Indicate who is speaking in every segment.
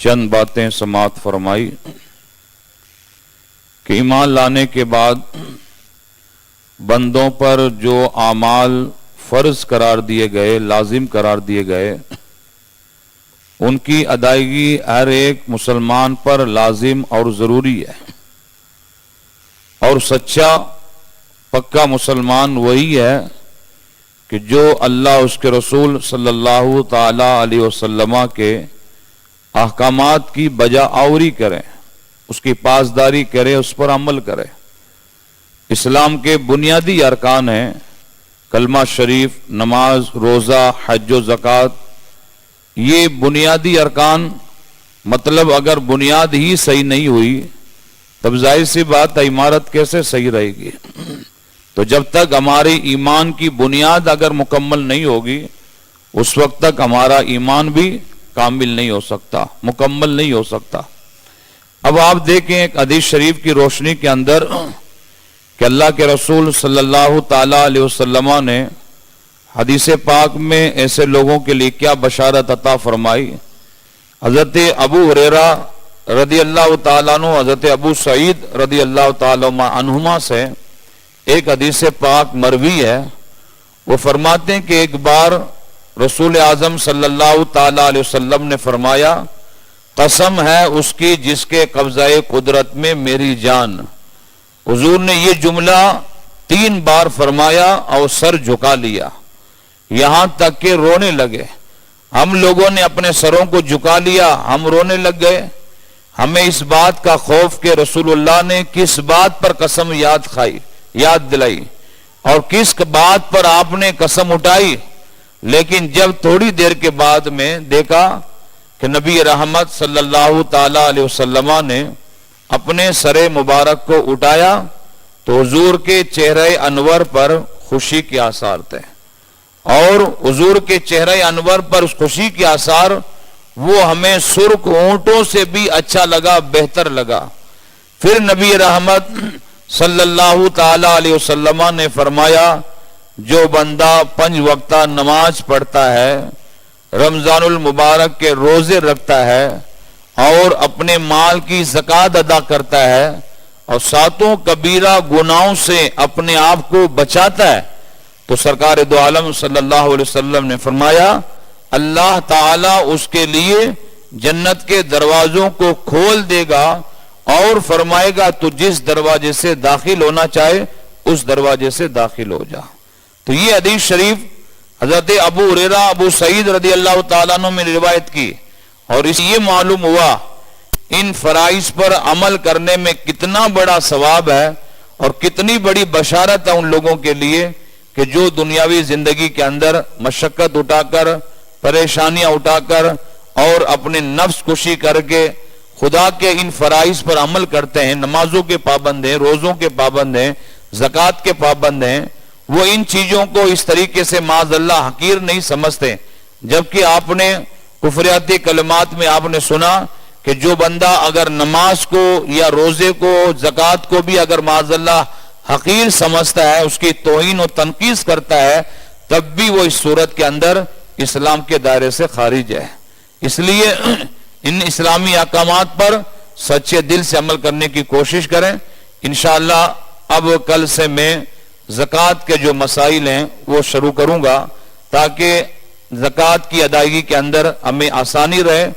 Speaker 1: چند باتیں سماعت فرمائی کہ ایمان لانے کے بعد بندوں پر جو اعمال فرض قرار دیے گئے، لازم قرار دیے گئے، ان کی ادائیگی ہر ایک مسلمان پر لازم اور ضروری ہے، اور سچا پکا مسلمان وہی ہے کہ جو اللہ اس کے رسول صلی اللہ تعالی علیہ وسلم کے احکامات کی بجا آوری کرے، اس کی پاسداری کرے، اس پر عمل کرے۔ اسلام کے بنیادی ارکان ہیں کلمہ شریف، نماز، روزہ، حج و زکوٰۃ۔ یہ بنیادی ارکان، مطلب اگر بنیاد ہی صحیح نہیں ہوئی تب ظاہر سی بات ہے عمارت کیسے صحیح رہے گی؟ تو جب تک ہماری ایمان کی بنیاد اگر مکمل نہیں ہوگی اس وقت تک ہمارا ایمان بھی کامل نہیں ہو سکتا، مکمل نہیں ہو سکتا۔ اب آپ دیکھیں ایک حدیث شریف کی روشنی کے اندر کہ اللہ کے رسول صلی اللہ تعالی علیہ وسلم نے حدیث پاک میں ایسے لوگوں کے لیے کیا بشارت عطا فرمائی۔ حضرت ابو ہریرہ رضی اللہ تعالیٰ عنہ، حضرت ابو سعید رضی اللہ تعالیٰ عنہما سے ایک حدیث پاک مروی ہے، وہ فرماتے ہیں کہ ایک بار رسول اعظم صلی اللہ تعالیٰ علیہ وسلم نے فرمایا، قسم ہے اس کی جس کے قبضہ قدرت میں میری جان۔ حضور نے یہ جملہ 3 بار فرمایا اور سر جھکا لیا، یہاں تک کہ رونے لگے۔ ہم لوگوں نے اپنے سروں کو جھکا لیا، ہم رونے لگ گئے۔ ہمیں اس بات کا خوف کہ رسول اللہ نے کس بات پر قسم یاد دلائی اور کس بات پر آپ نے قسم اٹھائی، لیکن جب تھوڑی دیر کے بعد میں دیکھا کہ نبی رحمت صلی اللہ تعالی علیہ وسلم نے اپنے سر مبارک کو اٹھایا تو حضور کے چہرہ انور پر خوشی کے آثار تھے، اور حضور کے چہرہ انور پر اس خوشی کے آثار وہ ہمیں سرخ اونٹوں سے بھی اچھا لگا، بہتر لگا۔ پھر نبی رحمت صلی اللہ تعالی علیہ وسلم نے فرمایا، جو بندہ 5 وقتہ نماز پڑھتا ہے، رمضان المبارک کے روزے رکھتا ہے اور اپنے مال کی زکوٰۃ ادا کرتا ہے اور 7 کبیرہ گناہوں سے اپنے آپ کو بچاتا ہے، تو سرکار دو عالم صلی اللہ علیہ وسلم نے فرمایا اللہ تعالیٰ اس کے لیے جنت کے دروازوں کو کھول دے گا اور فرمائے گا تو جس دروازے سے داخل ہونا چاہے اس دروازے سے داخل ہو جا۔ تو یہ حدیث شریف حضرت ابو ہریرہ ابو سعید رضی اللہ تعالیٰ عنہ میں روایت کی، اور اس یہ معلوم ہوا ان فرائض پر عمل کرنے میں کتنا بڑا ثواب ہے اور کتنی بڑی بشارت ہے ان لوگوں کے لیے کہ جو دنیاوی زندگی کے اندر مشقت اٹھا کر، پریشانیاں اٹھا کر اور اپنے نفس کشی کر کے خدا کے ان فرائض پر عمل کرتے ہیں، نمازوں کے پابند ہیں، روزوں کے پابند ہیں، زکوٰۃ کے پابند ہیں، وہ ان چیزوں کو اس طریقے سے معاذ اللہ حقیر نہیں سمجھتے۔ جبکہ آپ نے کفریاتی کلمات میں آپ نے سنا کہ جو بندہ اگر نماز کو یا روزے کو، زکوٰۃ کو بھی اگر معاذ اللہ حقیر سمجھتا ہے، اس کی توہین و تنقیص کرتا ہے، تب بھی وہ اس صورت کے اندر اسلام کے دائرے سے خارج ہے۔ اس لیے ان اسلامی احکامات پر سچے دل سے عمل کرنے کی کوشش کریں۔ انشاءاللہ اب کل سے میں زکوٰۃ کے جو مسائل ہیں وہ شروع کروں گا تاکہ زکوٰۃ کی ادائیگی کے اندر ہمیں آسانی رہے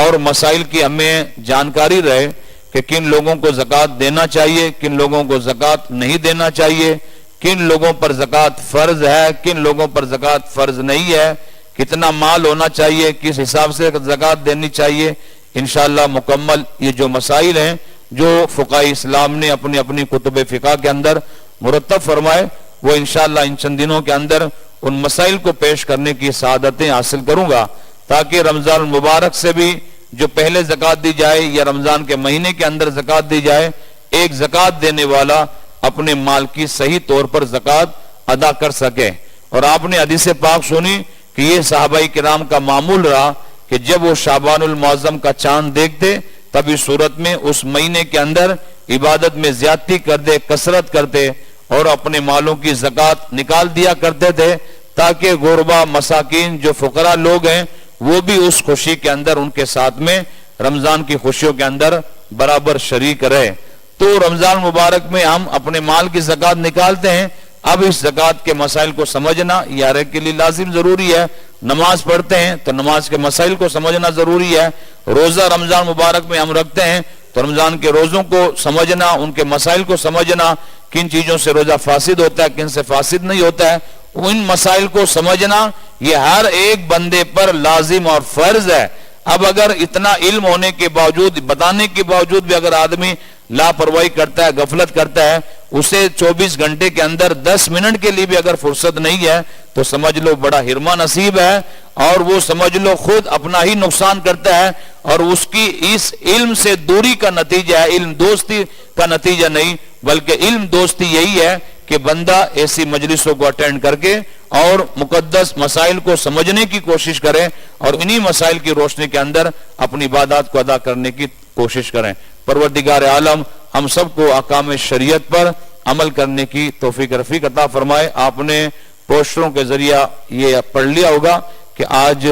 Speaker 1: اور مسائل کی ہمیں جانکاری رہے کہ کن لوگوں کو زکوٰۃ دینا چاہیے، کن لوگوں کو زکوٰۃ نہیں دینا چاہیے، کن لوگوں پر زکوٰۃ فرض ہے، کن لوگوں پر زکوٰۃ فرض نہیں ہے، کتنا مال ہونا چاہیے، کس حساب سے زکوٰۃ دینی چاہیے۔ انشاءاللہ مکمل یہ جو مسائل ہیں جو فقہاء اسلام نے اپنی اپنی کتب فقہ کے اندر مرتب فرمائے، وہ انشاءاللہ ان چند دنوں کے اندر ان مسائل کو پیش کرنے کی سعادتیں حاصل کروں گا تاکہ رمضان المبارک سے بھی جو پہلے زکوٰۃ دی جائے یا رمضان کے مہینے کے اندر زکوٰۃ دی جائے، ایک زکوٰۃ دینے والا اپنے مال کی صحیح طور پر زکوٰۃ ادا کر سکے۔ اور آپ نے حدیث پاک سنی کہ یہ صحابہ کرام کا معمول رہا کہ جب وہ شعبان المعظم کا چاند دیکھتے تب اس صورت میں اس مہینے کے اندر عبادت میں زیادتی کرتے، کثرت کرتے اور اپنے مالوں کی زکوٰۃ نکال دیا کرتے تھے تاکہ غربا مساکین جو فقراء لوگ ہیں وہ بھی اس خوشی کے اندر ان کے ساتھ میں رمضان کی خوشیوں کے اندر برابر شریک رہے۔ تو رمضان مبارک میں ہم اپنے مال کی زکوٰۃ نکالتے ہیں، اب اس زکوٰۃ کے مسائل کو سمجھنا یہ ہر ایک کے لیے لازم ضروری ہے۔ نماز پڑھتے ہیں تو نماز کے مسائل کو سمجھنا ضروری ہے۔ روزہ رمضان مبارک میں ہم رکھتے ہیں تو رمضان کے روزوں کو سمجھنا، ان کے مسائل کو سمجھنا، کن چیزوں سے روزہ فاسد ہوتا ہے، کن سے فاسد نہیں ہوتا ہے، ان مسائل کو سمجھنا یہ ہر ایک بندے پر لازم اور فرض ہے۔ اب اگر اتنا علم ہونے کے باوجود، بتانے کے باوجود بھی اگر آدمی لاپرواہی کرتا ہے، غفلت کرتا ہے، اسے 24 گھنٹے کے اندر 10 منٹ کے لیے بھی اگر فرصت نہیں ہے تو سمجھ لو بڑا ہرما نصیب ہے، اور وہ سمجھ لو خود اپنا ہی نقصان کرتا ہے، اور اس کی اس علم سے دوری کا نتیجہ ہے، علم دوستی کا نتیجہ نہیں بلکہ علم دوستی یہی ہے کہ بندہ ایسی مجلسوں کو اٹینڈ کر کے اور مقدس مسائل کو سمجھنے کی کوشش کرے اور انہی مسائل کی روشنی کے اندر اپنی عبادات کو ادا کرنے کی کوشش کریں۔ پروردگار عالم ہم سب کو احکام شریعت پر عمل کرنے کی توفیق رفیق عطا فرمائے۔ آپ نے پوسٹروں کے ذریعہ یہ پڑھ لیا ہوگا کہ آج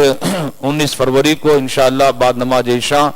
Speaker 1: 19 فروری کو انشاءاللہ بعد نماز عشاء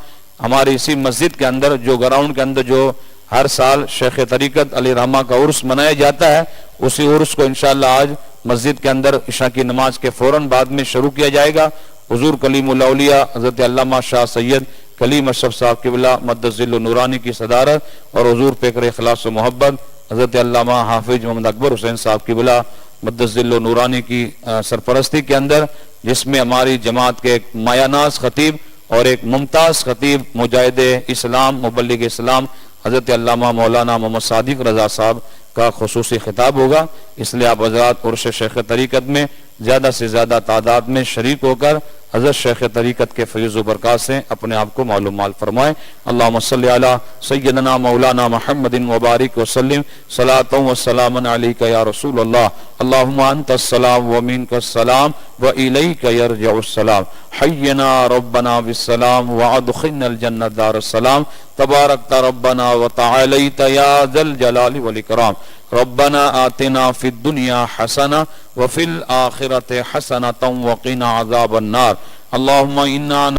Speaker 1: ہماری اسی مسجد کے اندر، جو گراؤنڈ کے اندر جو ہر سال شیخ طریقت علی رحمہ کا عرس منایا جاتا ہے، اسی عرس کو انشاءاللہ آج مسجد کے اندر عشاء کی نماز کے فوراً بعد میں شروع کیا جائے گا۔ حضور کلیم الاولیاء حضرت علامہ شاہ سید کلیم اشرف صاحب قبلہ مدد ذل نورانی کی صدارت اور حضور پیکر اخلاص و محبت حضرت علامہ حافظ محمد اکبر حسین صاحب قبلہ مدد ذل نورانی کی سرپرستی کے اندر، جس میں ہماری جماعت کے ایک مایہ ناز خطیب اور ایک ممتاز خطیب مجاہد اسلام مبلغ اسلام حضرت علامہ مولانا محمد صادق رضا صاحب کا خصوصی خطاب ہوگا۔ اس لیے آپ حضرات عرس شیخ طریقت میں زیادہ سے زیادہ تعداد میں شریک ہو کر حضرت شیخ طریقت کے فیض و برکات سے اپنے آپ کو معلومات فرمائیں۔ اللہم صلی علی سیدنا مولانا محمد مبارک وسلم صلاۃ و سلام علیک یا رسول اللہ۔ اللہم انت السلام و منک السلام و الیک یرجع السلام۔ حینا ربنا بالسلام وادخلنا الجنہ دار السلام۔ تبارکت ربنا وتعالیت یا ذا الجلال والاکرام۔ ربنا آتنا فی الدنیا حسنہ وفی الآخرۃ حسنۃ وقنا عذاب النار۔ اللہم انا